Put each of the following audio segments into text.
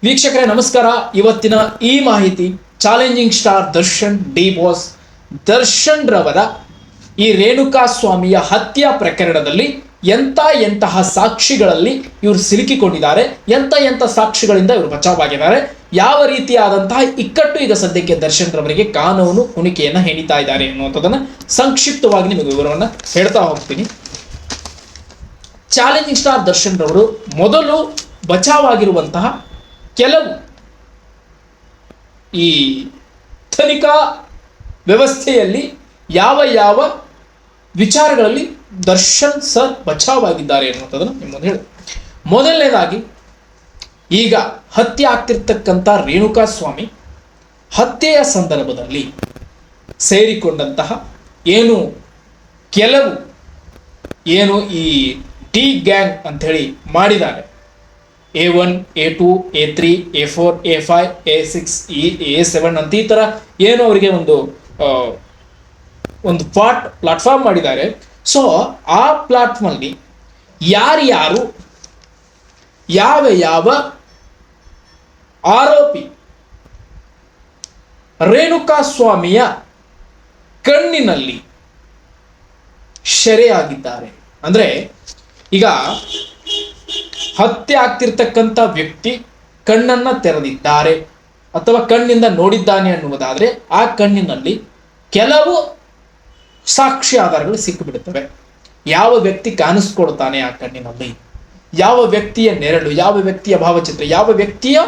ವೀಕ್ಷಕರೇ ನಮಸ್ಕಾರ. ಇವತ್ತಿನ ಈ ಮಾಹಿತಿ challenging star Darshan D boss Darshan ರವರ ಈ ರೇಣುಕಾ ಸ್ವಾಮಿಯ ಹತ್ಯಾ ಪ್ರಕರಣದಲ್ಲಿ ಎಂತಹ ಸಾಕ್ಷಿಗಳಲ್ಲಿ ಇವರು ಸಿಲುಕಿಕೊಂಡಿದ್ದಾರೆ, ಎಂಥ ಸಾಕ್ಷಿಗಳಿಂದ ಇವರು ಬಚಾವಾಗಿದ್ದಾರೆ, ಯಾವ ರೀತಿಯಾದಂತಹ ಇಕ್ಕಟ್ಟು ಈಗ ಸದ್ಯಕ್ಕೆ ದರ್ಶನ್ ರವರಿಗೆ ಕಾನೂನು ಕುಣಿಕೆಯನ್ನ ಹೆಣಿತಾ ಇದ್ದಾರೆ ಅನ್ನುವಂಥದ್ದನ್ನ ಸಂಕ್ಷಿಪ್ತವಾಗಿ ನಿಮಗೆ ವಿವರವನ್ನ ಹೇಳ್ತಾ ಹೋಗ್ತೀನಿ. ಚಾಲೆಂಜಿಂಗ್ ಸ್ಟಾರ್ ದರ್ಶನ್ ರವರು ಮೊದಲು ಬಚಾವಾಗಿರುವಂತಹ ಕೆಲವು ಈ ತನಿಖಾ ವ್ಯವಸ್ಥೆಯಲ್ಲಿ ಯಾವ ವಿಚಾರಗಳಲ್ಲಿ ದರ್ಶನ್ ಸರ್ ಬಚಾವಾಗಿದ್ದಾರೆ ಅನ್ನುವಂಥದ್ದನ್ನು ನಿಮ್ಮ ಮುಂದೆ ಹೇಳಿ. ಮೊದಲನೇದಾಗಿ, ಈಗ ಹತ್ಯೆ ಆಗ್ತಿರ್ತಕ್ಕಂಥ ರೇಣುಕಾ ಸ್ವಾಮಿ ಹತ್ಯೆಯ ಸಂದರ್ಭದಲ್ಲಿ ಸೇರಿಕೊಂಡಂತಹ ಕೆಲವು ಈ ಡಿ ಗ್ಯಾಂಗ್ ಅಂತ ಹೇಳಿ ಮಾಡಿದ್ದಾರೆ. A1, A2, A3, A4, A5, A6, A7 ಅಂತ ಈ ಥರ ಅವರಿಗೆ ಒಂದು ಪ್ಲಾಟ್ಫಾರ್ಮ್ ಮಾಡಿದ್ದಾರೆ. ಸೊ ಆ ಪ್ಲಾಟ್ಫಾರ್ಮಲ್ಲಿ ಯಾರ್ಯಾರು ಯಾವ ಆರೋಪಿ ರೇಣುಕಾ ಸ್ವಾಮಿಯ ಕಣ್ಣಿನಲ್ಲಿ ಸೆರೆಯಾಗಿದ್ದಾರೆ, ಅಂದ್ರೆ ಈಗ ಹತ್ಯೆ ಆಗ್ತಿರ್ತಕ್ಕಂಥ ವ್ಯಕ್ತಿ ಕಣ್ಣನ್ನ ತೆರೆದಿದ್ದಾರೆ ಅಥವಾ ಕಣ್ಣಿಂದ ನೋಡಿದ್ದಾನೆ ಅನ್ನುವುದಾದ್ರೆ ಆ ಕಣ್ಣಿನಲ್ಲಿ ಕೆಲವು ಸಾಕ್ಷಿ ಆಧಾರಗಳು ಸಿಕ್ಕಿಬಿಡುತ್ತವೆ. ಯಾವ ವ್ಯಕ್ತಿ ಕಾಣಿಸ್ಕೊಳ್ತಾನೆ ಆ ಕಣ್ಣಿನಲ್ಲಿ, ಯಾವ ವ್ಯಕ್ತಿಯ ನೆರಳು, ಯಾವ ವ್ಯಕ್ತಿಯ ಭಾವಚಿತ್ರ, ಯಾವ ವ್ಯಕ್ತಿಯ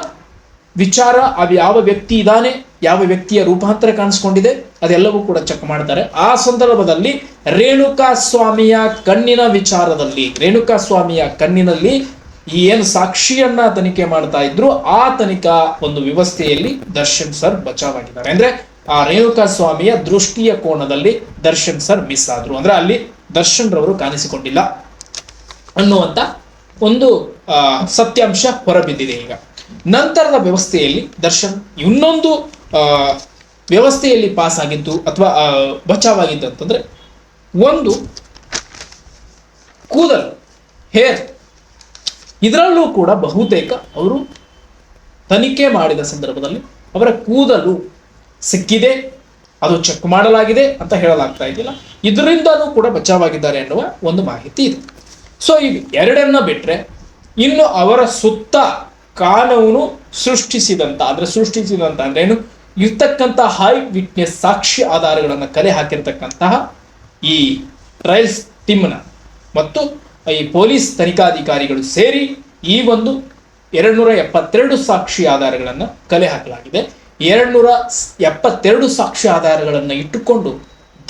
ವಿಚಾರ, ಯಾವ ವ್ಯಕ್ತಿ ಇದ್ದಾನೆ, ಯಾವ ವ್ಯಕ್ತಿಯ ರೂಪಾಂತರ ಕಾಣಿಸ್ಕೊಂಡಿದೆ, ಅದೆಲ್ಲವೂ ಕೂಡ ಚೆಕ್ ಮಾಡ್ತಾರೆ. ಆ ಸಂದರ್ಭದಲ್ಲಿ ರೇಣುಕಾ ಸ್ವಾಮಿಯ ಕಣ್ಣಿನ ವಿಚಾರದಲ್ಲಿ, ರೇಣುಕಾ ಸ್ವಾಮಿಯ ಕಣ್ಣಿನಲ್ಲಿ ಏನು ಸಾಕ್ಷಿಯನ್ನ ತನಿಖೆ ಮಾಡ್ತಾ ಇದ್ರು ಆ ತನಿಖಾ ಒಂದು ವ್ಯವಸ್ಥೆಯಲ್ಲಿ ದರ್ಶನ್ ಸರ್ ಬಚಾವಾಗಿದ್ದಾರೆ. ಅಂದ್ರೆ ಆ ರೇಣುಕಾ ಸ್ವಾಮಿಯ ದೃಷ್ಟಿಯ ಕೋಣದಲ್ಲಿ ದರ್ಶನ್ ಸರ್ ಮಿಸ್ ಆದ್ರು, ಅಂದ್ರೆ ಅಲ್ಲಿ ದರ್ಶನ್ ರವರು ಕಾಣಿಸಿಕೊಂಡಿಲ್ಲ ಅನ್ನುವಂತ ಒಂದು ಸತ್ಯಾಂಶ ಹೊರಬಿದ್ದಿದೆ. ಈಗ ನಂತರದ ವ್ಯವಸ್ಥೆಯಲ್ಲಿ ದರ್ಶನ್ ಇನ್ನೊಂದು ವ್ಯವಸ್ಥೆಯಲ್ಲಿ ಪಾಸ್ ಆಗಿದ್ದು ಅಥವಾ ಬಚಾವಾಗಿದ್ದು ಅಂತಂದ್ರೆ, ಒಂದು ಕೂದಲು, ಹೇರ್, ಇದರಲ್ಲೂ ಕೂಡ ಬಹುತೇಕ ಅವರು ತನಿಖೆ ಮಾಡಿದ ಸಂದರ್ಭದಲ್ಲಿ ಅವರ ಕೂದಲು ಸಿಕ್ಕಿದೆ, ಅದು ಚೆಕ್ ಮಾಡಲಾಗಿದೆ ಅಂತ ಹೇಳಲಾಗ್ತಾ ಇದ್ದಿಲ್ಲ. ಇದರಿಂದಲೂ ಕೂಡ ಬಚಾವಾಗಿದ್ದಾರೆ ಎನ್ನುವ ಒಂದು ಮಾಹಿತಿ ಇದೆ. ಸೊ ಈ ಎರಡನ್ನ ಬಿಟ್ರೆ ಇನ್ನು ಅವರ ಸುತ್ತ ಕಾನೂನು ಸೃಷ್ಟಿಸಿದಂತ ಅಂದ್ರೆ ಏನು ಇರ್ತಕ್ಕಂಥ ಹೈ ವಿಟ್ನೆಸ್ ಸಾಕ್ಷಿ ಆಧಾರಗಳನ್ನು ಕಲೆ ಹಾಕಿರ್ತಕ್ಕಂತಹ ಈ ಟ್ರಯಲ್ಸ್ ಟೀಮ್ನ ಮತ್ತು ಈ ಪೊಲೀಸ್ ತನಿಖಾಧಿಕಾರಿಗಳು ಸೇರಿ ಈ ಒಂದು 272 ಸಾಕ್ಷಿ ಆಧಾರಗಳನ್ನು ಕಲೆ ಹಾಕಲಾಗಿದೆ. 272 ಸಾಕ್ಷಿ ಆಧಾರಗಳನ್ನು ಇಟ್ಟುಕೊಂಡು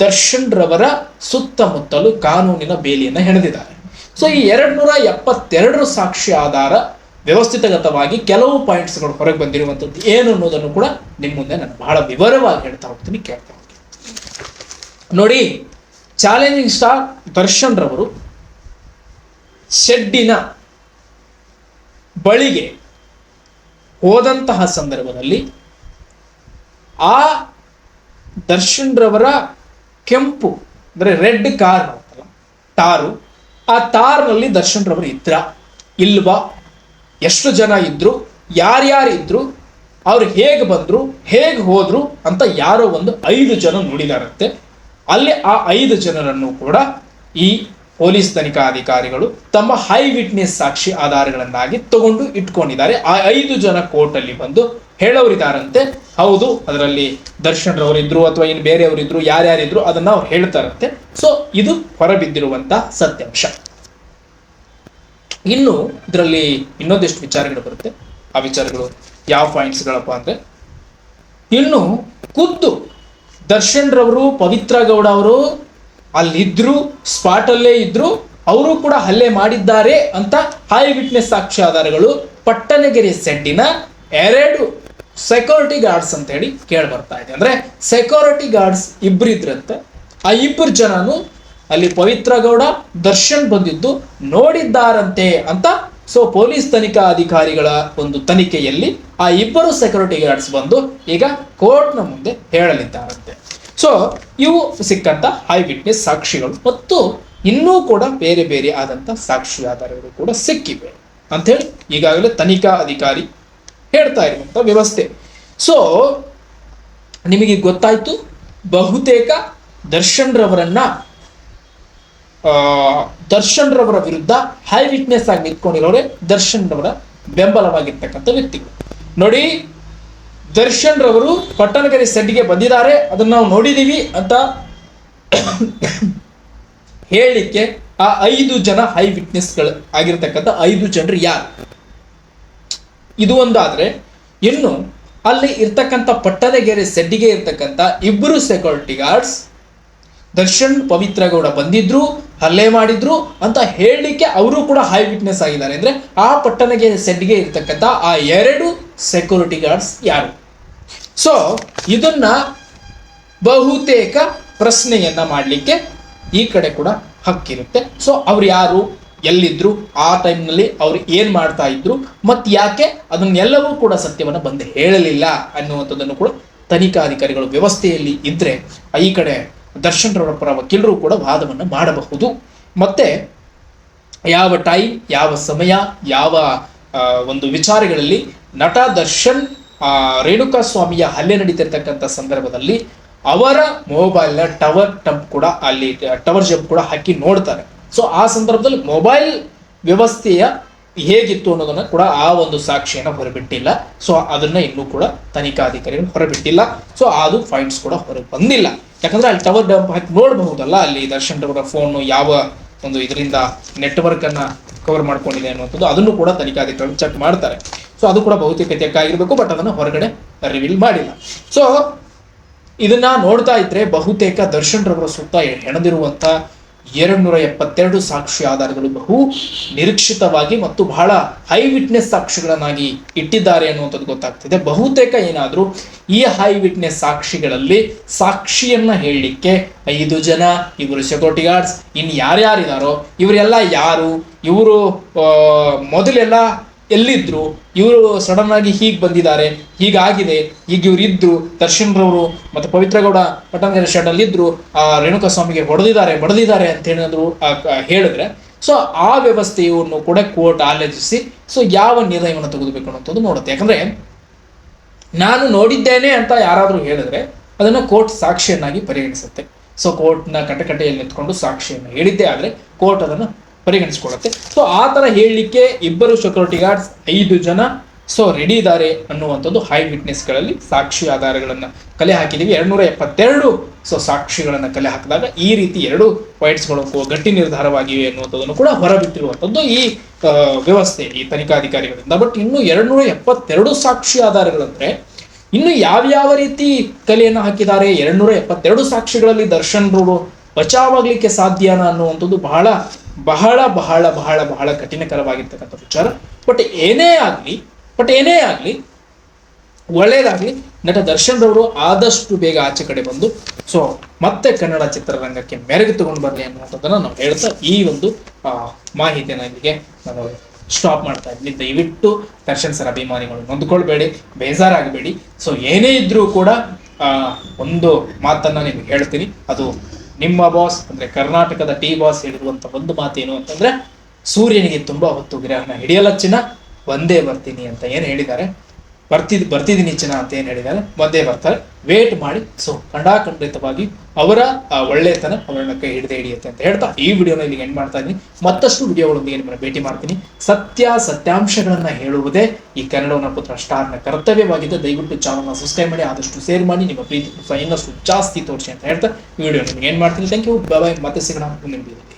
ದರ್ಶನ್ ರವರ ಸುತ್ತಮುತ್ತಲು ಕಾನೂನಿನ ಬೇಲಿಯನ್ನು ಹೆಣೆದಿದ್ದಾರೆ. ಸೊ ಈ 272 ಸಾಕ್ಷಿ ಆಧಾರ ವ್ಯವಸ್ಥಿತಗತವಾಗಿ ಕೆಲವು ಪಾಯಿಂಟ್ಸ್ಗಳು ಹೊರಗೆ ಬಂದಿರುವಂಥದ್ದು ಏನು ಅನ್ನೋದನ್ನು ಕೂಡ ನಿಮ್ಮ ಮುಂದೆ ನಾನು ಬಹಳ ವಿವರವಾಗಿ ಹೇಳ್ತಾ ಹೋಗ್ತೀನಿ, ಕೇಳ್ತಾ ಹೋಗ್ತೀನಿ. ನೋಡಿ, ಚಾಲೆಂಜಿಂಗ್ ಸ್ಟಾರ್ ದರ್ಶನ್ ರವರು ಶೆಡ್ಡಿನ ಬಳಿಗೆ ಹೋದಂತಹ ಸಂದರ್ಭದಲ್ಲಿ ಆ ದರ್ಶನ್ ರವರ ಕೆಂಪು ಅಂದ್ರೆ ರೆಡ್ ಕಾರ್ ಅಂತಲ್ಲ, ಟಾರು, ಆ ತಾರ್ನಲ್ಲಿ ದರ್ಶನ್ ರವರು ಇಲ್ವಾ, ಎಷ್ಟು ಜನ ಇದ್ರು, ಯಾರ್ಯಾರಿದ್ರು, ಅವ್ರು ಹೇಗೆ ಬಂದ್ರು, ಹೇಗೆ ಹೋದ್ರು ಅಂತ ಯಾರೋ ಒಂದು 5 ಜನ ನೋಡಿದಾರಂತೆ. ಅಲ್ಲಿ ಆ 5 ಜನರನ್ನು ಕೂಡ ಈ ಪೊಲೀಸ್ ತನಿಖಾಧಿಕಾರಿಗಳು ತಮ್ಮ ಹೈ ವಿಟ್ನೆಸ್ ಸಾಕ್ಷಿ ಆಧಾರಗಳನ್ನಾಗಿ ತಗೊಂಡು ಇಟ್ಕೊಂಡಿದ್ದಾರೆ. ಆ 5 ಜನ ಕೋರ್ಟ್ ಅಲ್ಲಿ ಬಂದು ಹೇಳೋರಿದಾರಂತೆ, ಹೌದು ಅದರಲ್ಲಿ ದರ್ಶನ್ ರವರಿದ್ರು ಅಥವಾ ಇನ್ನು ಬೇರೆಯವರಿದ್ರು, ಯಾರ್ಯಾರಿದ್ರು ಅದನ್ನ ಅವ್ರು ಹೇಳ್ತಾರಂತೆ. ಸೊ ಇದು ಹೊರಬಿದ್ದಿರುವಂತ ಸತ್ಯಾಂಶ. ಇನ್ನು ಇದರಲ್ಲಿ ಇನ್ನೊಂದಿಷ್ಟು ವಿಚಾರಗಳು ಬರುತ್ತೆ. ಆ ವಿಚಾರಗಳು ಯಾವ ಪಾಯಿಂಟ್ಸ್ಗಳಪ್ಪ ಅಂದ್ರೆ, ಇನ್ನು ಖುದ್ದು ದರ್ಶನ್ ರವರು, ಪವಿತ್ರ ಗೌಡ ಅವರು ಅಲ್ಲಿದ್ರು, ಸ್ಪಾಟ್ ಅಲ್ಲೇ ಇದ್ರು, ಅವರು ಕೂಡ ಹಲ್ಲೆ ಮಾಡಿದ್ದಾರೆ ಅಂತ ಹೈ ವಿಟ್ನೆಸ್ ಸಾಕ್ಷಿ ಆಧಾರಗಳು ಪಟ್ಟಣಗೆರೆ ಸೆಡ್ಡಿನ 2 ಸೆಕ್ಯೂರಿಟಿ ಗಾರ್ಡ್ಸ್ ಅಂತ ಹೇಳಿ ಕೇಳಿ ಬರ್ತಾ ಇದೆ. ಅಂದ್ರೆ ಸೆಕ್ಯೂರಿಟಿ ಗಾರ್ಡ್ಸ್ 2 ಇದ್ರಂತೆ. ಆ 2 ಜನನು ಅಲ್ಲಿ ಪವಿತ್ರ ಗೌಡ, ದರ್ಶನ್ ಬಂದಿದ್ದು ನೋಡಿದ್ದಾರಂತೆ ಅಂತ. ಸೊ ಪೊಲೀಸ್ ತನಿಖಾ ಅಧಿಕಾರಿಗಳ ಒಂದು ತನಿಖೆಯಲ್ಲಿ ಆ 2 ಸೆಕ್ಯೂರಿಟಿ ಗಾರ್ಡ್ಸ್ ಬಂದು ಈಗ ಕೋರ್ಟ್ನ ಮುಂದೆ ಹೇಳಲಿದ್ದಾರಂತೆ. ಸೊ ಇವು ಸಿಕ್ಕಂತ ಹೈ ವಿಟ್ನೆಸ್ ಸಾಕ್ಷಿಗಳು ಮತ್ತು ಇನ್ನೂ ಕೂಡ ಬೇರೆ ಬೇರೆ ಆದಂತ ಸಾಕ್ಷಿ ಆಧಾರಗಳು ಕೂಡ ಸಿಕ್ಕಿವೆ ಅಂತ ಹೇಳಿ ಈಗಾಗಲೇ ತನಿಖಾ ಅಧಿಕಾರಿ ಹೇಳ್ತಾ ಇರುವಂತ ವ್ಯವಸ್ಥೆ. ಸೊ ನಿಮಗೆ ಗೊತ್ತಾಯ್ತು, ಬಹುತೇಕ ದರ್ಶನ್ ರವರ ವಿರುದ್ಧ ಹೈ ವಿಟ್ನೆಸ್ ಆಗಿ ನಿಂತ್ಕೊಂಡಿರೋರೆ ದರ್ಶನ್ ರವರ ಬೆಂಬಲವಾಗಿರ್ತಕ್ಕಂಥ ವ್ಯಕ್ತಿಗಳು. ನೋಡಿ, ದರ್ಶನ್ ರವರು ಪಟ್ಟಣಗೆರೆ ಸೆಡ್ಗೆ ಬಂದಿದ್ದಾರೆ, ಅದನ್ನ ನಾವು ನೋಡಿದೀವಿ ಅಂತ ಹೇಳಲಿಕ್ಕೆ ಆ 5 ಜನ ಹೈ ವಿಟ್ನೆಸ್ಗಳು ಆಗಿರ್ತಕ್ಕಂಥ 5 ಜನರು ಯಾರು? ಇದು ಒಂದಾದ್ರೆ, ಇನ್ನು ಅಲ್ಲಿ ಇರ್ತಕ್ಕಂಥ ಪಟ್ಟಣಗೆರೆ ಸೆಡ್ಡಿಗೆ ಇರ್ತಕ್ಕಂಥ 2 ಸೆಕ್ಯೂರಿಟಿ ಗಾರ್ಡ್ಸ್ ದರ್ಶನ್ ಪವಿತ್ರ ಗೌಡ ಬಂದಿದ್ರು, ಹಲ್ಲೆ ಮಾಡಿದ್ರು ಅಂತ ಹೇಳಲಿಕ್ಕೆ ಅವರು ಕೂಡ ಹೈ ವಿಟ್ನೆಸ್ ಆಗಿದ್ದಾರೆ. ಅಂದ್ರೆ ಆ ಪಟ್ಟಣಗೆರೆ ಸೆಡ್ಗೆ ಇರ್ತಕ್ಕಂಥ ಆ 2 ಸೆಕ್ಯೂರಿಟಿ ಗಾರ್ಡ್ಸ್ ಯಾರು? ಸೊ ಇದನ್ನ ಬಹುತೇಕ ಪ್ರಶ್ನೆಯನ್ನ ಮಾಡಲಿಕ್ಕೆ ಈ ಕಡೆ ಕೂಡ ಹಕ್ಕಿರುತ್ತೆ. ಸೊ ಅವ್ರು ಯಾರು, ಎಲ್ಲಿದ್ರು, ಆ ಟೈಮ್ನಲ್ಲಿ ಅವ್ರು ಏನ್ ಮಾಡ್ತಾ ಇದ್ರು, ಮತ್ತು ಯಾಕೆ ಅದನ್ನೆಲ್ಲವೂ ಕೂಡ ಸತ್ಯವನ್ನ ಬಂದು ಹೇಳಲಿಲ್ಲ ಅನ್ನುವಂಥದ್ದನ್ನು ಕೂಡ ತನಿಖಾಧಿಕಾರಿಗಳು ವ್ಯವಸ್ಥೆಯಲ್ಲಿ ಇದ್ರೆ ಈ ಕಡೆ ದರ್ಶನ್ ರವರ ಪರ ವಕೀಲರು ಕೂಡ ವಾದವನ್ನು ಮಾಡಬಹುದು. ಮತ್ತೆ ಯಾವ ಟೈಮ್, ಯಾವ ಸಮಯ, ಯಾವ ಒಂದು ವಿಚಾರಗಳಲ್ಲಿ ನಟ ದರ್ಶನ್ ರೇಣುಕಾ ಸ್ವಾಮಿಯ ಹಲ್ಲೆ ನಡೀತಿರ್ತಕ್ಕಂಥ ಸಂದರ್ಭದಲ್ಲಿ ಅವರ ಮೊಬೈಲ್ನ ಟವರ್ ಜಂಪ್ ಕೂಡ ಹಾಕಿ ನೋಡ್ತಾರೆ. ಸೊ ಆ ಸಂದರ್ಭದಲ್ಲಿ ಮೊಬೈಲ್ ವ್ಯವಸ್ಥೆಯ ಹೇಗಿತ್ತು ಅನ್ನೋದನ್ನ ಕೂಡ ಆ ಒಂದು ಸಾಕ್ಷಿಯನ್ನು ಹೊರಬಿಟ್ಟಿಲ್ಲ. ಸೊ ಅದನ್ನ ಇನ್ನೂ ಕೂಡ ತನಿಖಾಧಿಕಾರಿಗಳು ಹೊರಬಿಟ್ಟಿಲ್ಲ. ಸೊ ಅದು ಫೈಂಡ್ಸ್ ಕೂಡ ಹೊರಗೆ ಬಂದಿಲ್ಲ. ಯಾಕಂದ್ರೆ ಅಲ್ಲಿ ಟವರ್ ಡಂಪ್ ಹಾಕಿ ನೋಡಬಹುದಲ್ಲ, ಅಲ್ಲಿ ದರ್ಶನ್ ರವರ ಫೋನ್ ಯಾವ ಒಂದು ಇದರಿಂದ ನೆಟ್ವರ್ಕ್ ಅನ್ನ ಕವರ್ ಮಾಡ್ಕೊಂಡಿದೆ ಅನ್ನುವಂಥದ್ದು, ಅದನ್ನು ಕೂಡ ತನಿಖಾಧಿಕಾರಿಗಳು ಚೆಕ್ ಮಾಡ್ತಾರೆ. ಸೊ ಅದು ಕೂಡ ಬಹುತೇಕ ಆಗಿರ್ಬೇಕು, ಬಟ್ ಅದನ್ನು ಹೊರಗಡೆ ರಿವೀಲ್ ಮಾಡಿಲ್ಲ. ಸೊ ಇದನ್ನ ನೋಡ್ತಾ ಇದ್ರೆ ಬಹುತೇಕ ದರ್ಶನ್ ರವರ ಸುತ್ತ ಹೆಣದಿರುವಂತ 272 ಸಾಕ್ಷಿ ಆಧಾರಗಳು ಬಹು ನಿರೀಕ್ಷಿತವಾಗಿ ಮತ್ತು ಬಹಳ ಹೈ ವಿಟ್ನೆಸ್ ಸಾಕ್ಷಿಗಳನ್ನಾಗಿ ಇಟ್ಟಿದ್ದಾರೆ ಅನ್ನುವಂಥದ್ದು ಗೊತ್ತಾಗ್ತಿದೆ. ಬಹುತೇಕ ಏನಾದ್ರೂ ಈ ಹೈ ವಿಟ್ನೆಸ್ ಸಾಕ್ಷಿಗಳಲ್ಲಿ ಸಾಕ್ಷಿಯನ್ನ ಹೇಳಲಿಕ್ಕೆ 5 ಜನ, 2 ಸೆಕ್ಯೂರಿಟಿ ಗಾರ್ಡ್ಸ್, ಇನ್ನು ಯಾರ್ಯಾರಿದಾರೋ ಇವರೆಲ್ಲ ಯಾರು, ಇವರು ಮೊದಲೆಲ್ಲ ಎಲ್ಲಿದ್ರು, ಇವರು ಸಡನ್ ಆಗಿ ಹೀಗೆ ಬಂದಿದ್ದಾರೆ, ಹೀಗಾಗಿದೆ, ಈಗ ಇವ್ರು ಇದ್ರು, ದರ್ಶನ್ ರವರು ಮತ್ತು ಪವಿತ್ರ ಗೌಡ ಪಟ್ಟಣಗೆರೆ ಶೆಡ್ ಅಲ್ಲಿ ಇದ್ರು, ರೇಣುಕಾ ಸ್ವಾಮಿಗೆ ಬಡದಿದ್ದಾರೆ ಅಂತ ಏನಾದ್ರು ಹೇಳಿದ್ರೆ, ಸೊ ಆ ವ್ಯವಸ್ಥೆಯನ್ನು ಕೂಡ ಕೋರ್ಟ್ ಆಲೋಚಿಸಿ ಸೊ ಯಾವ ನಿರ್ಣಯವನ್ನು ತೆಗೆದುಬೇಕು ಅನ್ನೋದು ನೋಡುತ್ತೆ. ಯಾಕಂದ್ರೆ ನಾನು ನೋಡಿದ್ದೇನೆ ಅಂತ ಯಾರಾದ್ರೂ ಹೇಳಿದ್ರೆ ಅದನ್ನ ಕೋರ್ಟ್ ಸಾಕ್ಷಿಯನ್ನಾಗಿ ಪರಿಗಣಿಸುತ್ತೆ. ಸೊ ಕೋರ್ಟ್ನ ಕಟಕಟೆಯಲ್ಲಿ ನಿಂತ್ಕೊಂಡು ಸಾಕ್ಷಿಯನ್ನು ಹೇಳಿದ್ದೇ ಆದ್ರೆ ಕೋರ್ಟ್ ಅದನ್ನು ಪರಿಗಣಿಸಿಕೊಳ್ಳುತ್ತೆ. ಸೊ ಆ ತರ ಹೇಳಲಿಕ್ಕೆ 2 ಸೆಕ್ಯೂರಿಟಿ ಗಾರ್ಡ್ಸ್, 5 ಜನ ಸೊ ರೆಡಿ ಇದ್ದಾರೆ ಅನ್ನುವಂಥದ್ದು ಹೈ ವಿಟ್ನೆಸ್ಗಳಲ್ಲಿ ಸಾಕ್ಷಿ ಆಧಾರಗಳನ್ನ ಕಲೆ ಹಾಕಿದೀವಿ. 272 ಸೊ ಸಾಕ್ಷಿಗಳನ್ನ ಕಲೆ ಹಾಕಿದಾಗ ಈ ರೀತಿ 2 ಪಾಯಿಂಟ್ಸ್ಗಳು ಗಟ್ಟಿ ನಿರ್ಧಾರವಾಗಿವೆ ಅನ್ನುವಂಥದ್ದನ್ನು ಕೂಡ ಹೊರಬಿಟ್ಟಿರುವಂಥದ್ದು ಈ ವ್ಯವಸ್ಥೆ, ಈ ತನಿಖಾಧಿಕಾರಿಗಳಿಂದ. ಬಟ್ ಇನ್ನು 272 ಸಾಕ್ಷಿ ಆಧಾರಗಳಂದ್ರೆ ಇನ್ನು ಯಾವ್ಯಾವ ರೀತಿ ಕಲೆಯನ್ನು ಹಾಕಿದ್ದಾರೆ, 272 ಸಾಕ್ಷಿಗಳಲ್ಲಿ ದರ್ಶನ್ ರವರು ಬಚಾವಾಗ್ಲಿಕ್ಕೆ ಸಾಧ್ಯನಾ ಅನ್ನುವಂಥದ್ದು ಬಹಳ ಬಹಳ ಬಹಳ ಬಹಳ ಬಹಳ ಕಠಿಣಕರವಾಗಿರ್ತಕ್ಕಂಥ ವಿಚಾರ. ಬಟ್ ಏನೇ ಆಗ್ಲಿ ಒಳ್ಳೇದಾಗ್ಲಿ, ನಟ ದರ್ಶನ್ ರವರು ಆದಷ್ಟು ಬೇಗ ಆಚೆ ಕಡೆ ಬಂದು ಸೊ ಮತ್ತೆ ಕನ್ನಡ ಚಿತ್ರರಂಗಕ್ಕೆ ಮೆರುಗು ತಗೊಂಡು ಬರಲಿ ಅನ್ನುವಂಥದ್ದನ್ನ ನಾವು ಹೇಳ್ತಾ ಈ ಒಂದು ಮಾಹಿತಿಯನ್ನು ಇಲ್ಲಿಗೆ ನಾನು ಸ್ಟಾಪ್ ಮಾಡ್ತಾ ಇದ್ದೀನಿ. ದಯವಿಟ್ಟು ದರ್ಶನ್ ಸರ್ ಅಭಿಮಾನಿಗಳು ನೊಂದ್ಕೊಳ್ಬೇಡಿ, ಬೇಜಾರಾಗಬೇಡಿ. ಸೊ ಏನೇ ಇದ್ರೂ ಕೂಡ ಒಂದು ಮಾತನ್ನ ನಿಮ್ಗೆ ಹೇಳ್ತೀನಿ, ಅದು ನಿಮ್ಮ ಬಾಸ್ ಅಂದ್ರೆ ಕರ್ನಾಟಕದ ಬಾಸ್ ಹೇಳಿರುವಂತ ಒಂದು ಮಾತೇನು ಅಂತಂದ್ರೆ, ಸೂರ್ಯನಿಗೆ ತುಂಬಾ ಹೊತ್ತು ಗ್ರಹಣ ಹಿಡಿಯಲ್ಲ ಚಿನ್ನ, ಒಂದೇ ಬರ್ತೀನಿ ಅಂತ ಏನ್ ಹೇಳಿದ್ದಾರೆ, ಬರ್ತಿದ್ದೀನಿ ಚಿನ್ನ ಅಂತ ಏನ್ ಹೇಳಿದ್ದಾರೆ, ಒಂದೇ ಬರ್ತಾರೆ, ವೇಟ್ ಮಾಡಿ. ಸೊ ಖಂಡಿತವಾಗಿ ಅವರ ಒಳ್ಳೆತನ ಅವರನ್ನ ಕೈ ಹಿಡಿಯುತ್ತೆ ಅಂತ ಹೇಳ್ತಾ ಈ ವಿಡಿಯೋನ ಇಲ್ಲಿಗೆ ಎಂಡ್ ಮಾಡ್ತಾ ಇದ್ದೀನಿ. ಮತ್ತಷ್ಟು ವಿಡಿಯೋಗಳೊಂದಿಗೆ ನಿಮ್ಮನ್ನ ಭೇಟಿ ಮಾಡ್ತೀನಿ. ಸತ್ಯಾಂಶಗಳನ್ನ ಹೇಳುವುದೇ ಈ ಕನ್ನಡವನ್ನ ಪುತ್ರ ಸ್ಟಾರ್ನ ಕರ್ತವ್ಯವಾಗಿದೆ. ದಯವಿಟ್ಟು ಚಾನಲ್ನ ಸಬ್ಸ್ಕ್ರೈಬ್ ಮಾಡಿ, ಆದಷ್ಟು ಶೇರ್ ಮಾಡಿ, ನಿಮ್ಮ ಪ್ರೀತಿ ಇನ್ನಷ್ಟು ಜಾಸ್ತಿ ತೋರಿಸಿ ಅಂತ ಹೇಳ್ತಾ ಈ ವಿಡಿಯೋ ನಿಮ್ಗೆ ಏನ್ ಮಾಡ್ತೀನಿ. ಥ್ಯಾಂಕ್ ಯು, ಬಾಯ್, ಮತ್ತೆ ಸಿಗೋಣ ಮುಂದಿನ ವಿಡಿಯೋದಲ್ಲಿ.